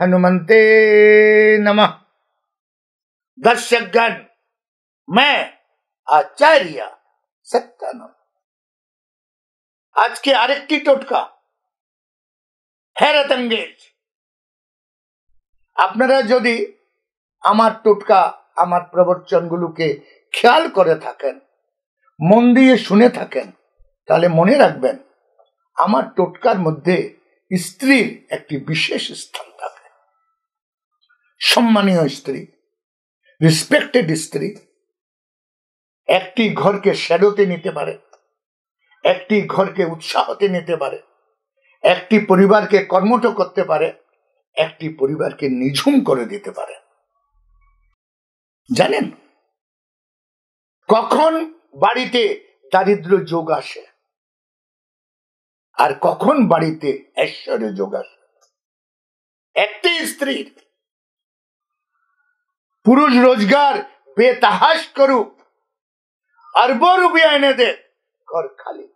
हनुमंते नमः। दर्शकगण, मैं आचार्य सत्यानंद আজকে আরেকটি টোটকা, হেরাত এঙ্গেজ। আপনারা যদি আমার টোটকা, আমার প্রবচনগুলোকে খেয়াল করে থাকেন, মন দিয়ে শুনে থাকেন, তাহলে মনে রাখবেন আমার টোটকার মধ্যে স্ত্রীর একটি বিশেষ স্থান থাকে। সম্মানীয় স্ত্রী, রেসপেক্টেড স্ত্রী একটি ঘরকে শ্যাডোতে নিতে পারে, একটি ঘরকে উৎসাহতে নিতে পারে, একটি পরিবারকে কর্মঠ করতে পারে, একটি পরিবারকে নিঝুম করে দিতে পারে। জানেন কখন বাড়িতে দারিদ্র যোগ আসে আর কখন বাড়িতে ঐশ্বর্য যোগ আসে? একটি স্ত্রীর পুরুষ রোজগার বেতাহাস করুক, অরব রুপিয়া এনে দে, ঘর খালি,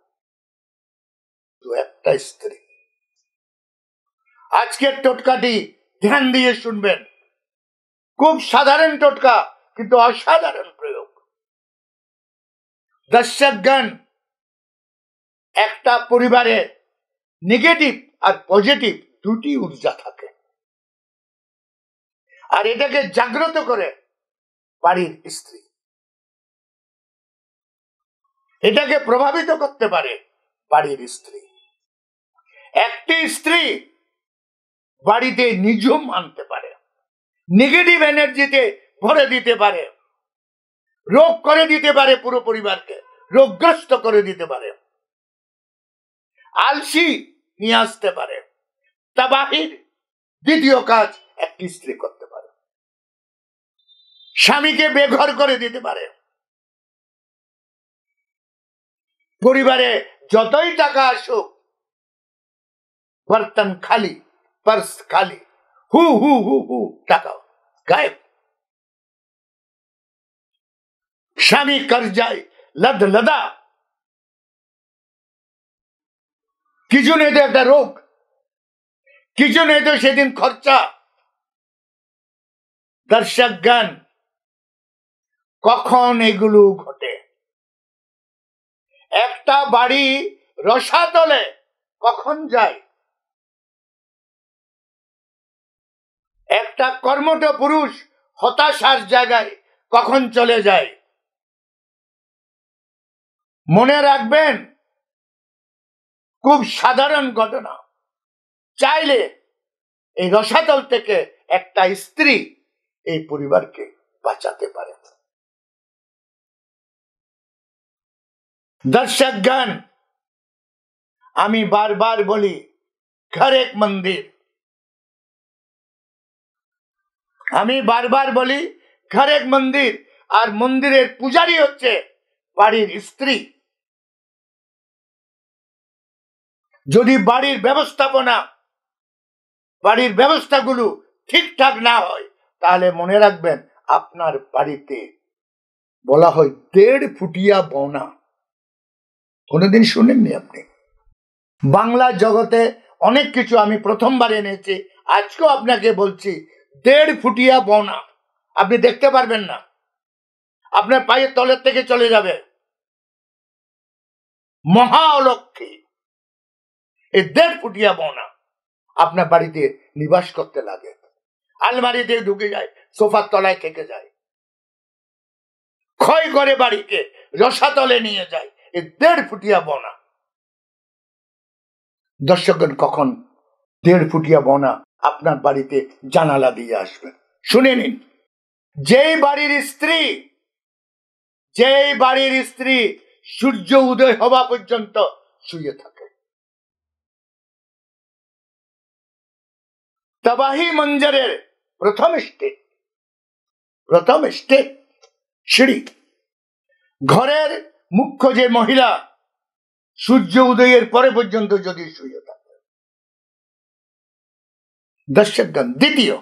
তো একটা স্ত্রী। আজকের টোটকাটি ধ্যান দিয়ে শুনবেন। খুব সাধারণ টোটকা, কিন্তু অসাধারণ প্রয়োগ। দর্শকগণ, একটা পরিবারে নেগেটিভ আর পজিটিভ দুটি ঊর্জা থাকে, আর এটাকে জাগ্রত করে বাড়ির স্ত্রী। এটাকে প্রভাবিত করতে পারে বাড়ির স্ত্রী। একটি স্ত্রী বাড়িতে নিঝুম আনতে পারে, নেগেটিভ এনার্জিতে ভরে দিতে পারে, রোগ করে দিতে পারে, পুরো পরিবারকে রোগগ্রস্ত করে দিতে পারে, আলসি নিয়ে আসতে পারে। তাবাহির দ্বিতীয় কাজ একটি স্ত্রী করতে পারে, স্বামীকে বেঘর করে দিতে পারে। পরিবারে যতই টাকা আসুক, বর্তন খালি, पर्स खाली, हु हु हु हु टाका गायब। স্বামী कर्जाয় लद लदा, কিছু নেই তো একটা রোগ, কিছু নেই তো সেদিন খরচা। দর্শকগণ, কখন এগুলো ঘটে? একটা বাড়ি রসাতলে কখন যায়? একটা কর্মঠ পুরুষ হতাশার জায়গায় কখন চলে যায়? মনে রাখবেন, খুব সাধারণ ঘটনা। চাইলে এই রসাতল থেকে একটা স্ত্রী এই পরিবারকে বাঁচাতে পারে। দর্শকগণ, আমি বারবার বলি, ঘর এক মন্দির। আমি বারবার বলি, ঘর এক মন্দির, আর মন্দিরের পূজারী হচ্ছে বাড়ির স্ত্রী। যদি বাড়ির ব্যবস্থাপনা, বাড়ির ব্যবস্থাগুলো ঠিকঠাক না হয়, তাহলে মনে রাখবেন আপনার বাড়িতে বলা হয় 1.5 ফুটিয়া বৌনা। কোনোদিন শুনেননি আপনি? বাংলা জগতে অনেক কিছু আমি প্রথমবার এনেছি, আজকেও আপনাকে বলছি, 1.5 ফুটিয়া বৌনা আপনি দেখতে পারবেন না, আপনার পায়ের তলের থেকে চলে যাবে। মহা অলক্ষী এই 1.5 ফুটিয়া বৌনা আপনার বাড়িতে নিবাস করতে লাগে, আলমারিতে ঢুকে যায়, সোফার তলায় থেকে যায়, ক্ষয় করে বাড়িকে রসাতলে নিয়ে যায় এই 1.5 ফুটিয়া বৌনা। দর্শকগণ, কখন 1.5 ফুটিয়া বৌনা আপনার বাড়িতে জানালা দিয়ে আসবে? শুনে নিন। যেই বাড়ির স্ত্রী সূর্য উদয় হওয়া পর্যন্ত শুয়ে থাকে, তবাহি মঞ্জরের প্রথম স্টেপ সিঁড়ি। ঘরের মুখ্য যে মহিলা সূর্য উদয়ের পরে পর্যন্ত যদি শুয়ে থাকে। দর্শকগণ, দ্বিতীয়,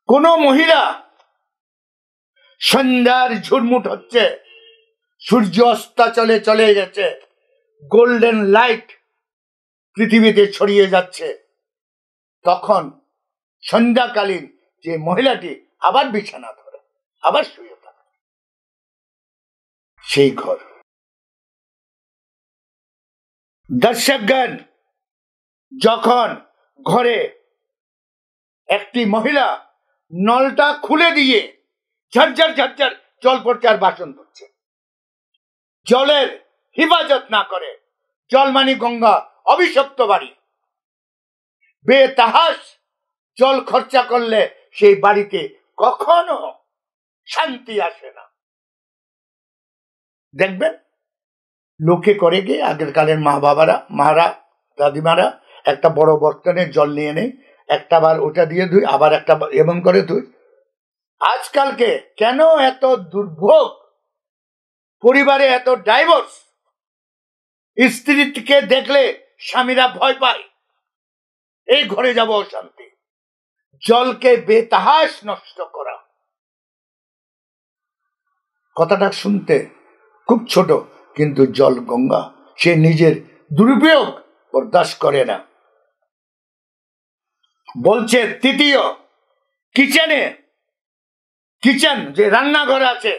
কোন মহিলা সন্ধ্যার ঝুরমুট হচ্ছে, সূর্য অস্তাচলে চলে গেছে, গোল্ডেন লাইট পৃথিবীতে ছড়িয়ে যাচ্ছে, তখন সন্ধ্যাকালীন যে মহিলাটি আবার বিছানা ধরে, আবার শুয়ে থাকে সেই ঘর। দর্শকগণ, যখন ঘরে একটি মহিলা নলটা খুলে দিয়ে ঝরঝর ঝরঝর জল পড়ছে আর বাসন ধুচ্ছে, জলের হিফাজত না করে, জল মানে গঙ্গা, অভিশপ্ত বাড়ি, বেতাহাস জল খরচা করলে সেই বাড়িতে কখনো শান্তি আসে না। দেখবেন লোকে করে গিয়ে আগের কালের মা বাবারা, মারা, দাদিমারা একটা বড় বর্তনে জল নিয়ে নেই, একটা বার ওটা দিয়ে ধুই, আবার একটা এমন করে ধুই। আজকালকে কেন এত দুর্ভোগ, পরিবারে এত ডাইভোর্স, স্ত্রীকে দেখলে স্বামীরা ভয় পায়, এই ঘরে যাব অশান্তি। জলকে বেতাহাস নষ্ট করা। কথাটা শুনতে খুব ছোট, কিন্তু জল গঙ্গা, সে নিজের দুরুপয়োগ বরদাস্ত করে না। বলছে তৃতীয়, কিচেন যে রান্নাঘর আছে,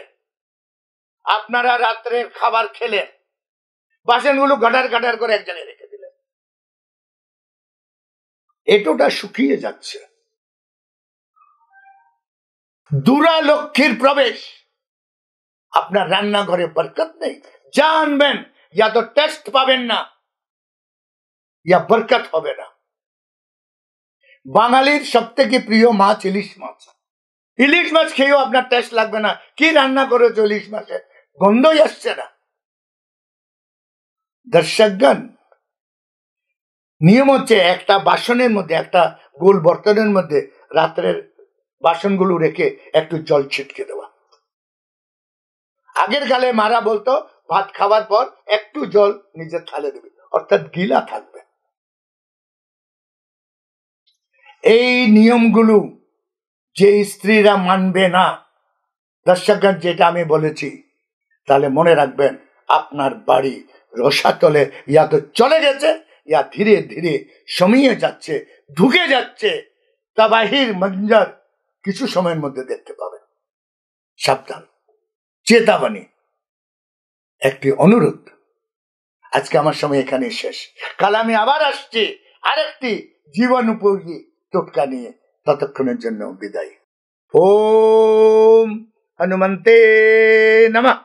আপনারা রাত্রের খাবার খেলেন, বাসনগুলো গাটার গাটার করে এক জায়গায় রেখে দিলেন, এটোটা শুকিয়ে যাচ্ছে, দুরালক্ষ্মীর প্রবেশ। আপনার রান্নাঘরে বরকত নেই, যা আনবেন ইয়া তো টেস্ট পাবেন না, ইয়া বরকত হবে না। বাঙালির সব থেকে প্রিয় মাছ ইলিশ মাছ। ইলিশ মাছ খেয়েও আপনার টেস্ট লাগবে না, কি রান্না করেছো ইলিশ মাছে, গন্ধই আসছে না। দর্শকগণ, নিয়ম হচ্ছে একটা বাসনের মধ্যে, একটা গোল বর্তনের মধ্যে রাত্রের বাসনগুলো রেখে একটু জল ছিটকে দেওয়া। আগের কালে মারা বলতো ভাত খাওয়ার পর একটু জল নিজের থালে দেবে, অর্থাৎ গিলা থাকবে। এই নিয়মগুলো যে স্ত্রীরা মানবে না, দর্শকগণ, যেটা আমি বলেছি, তাহলে মনে রাখবেন আপনার বাড়ি রসাতলে ইয়া তো চলে গেছে, ইয়া ধীরে ধীরে সমিয়ে যাচ্ছে, ঢুকে যাচ্ছে, তাবাহির মঞ্জর কিছু সময়ের মধ্যে দেখতে পাবেন। সাবধান, চেতাবনী, একটি অনুরোধ। আজকে আমার সময় এখানে শেষ, কাল আমি আবার আসছি আরেকটি জীবন উপযোগী টোটকা নিয়ে। ততক্ষণের জন্য বিদায়। ওম হনুমন্তে নমঃ।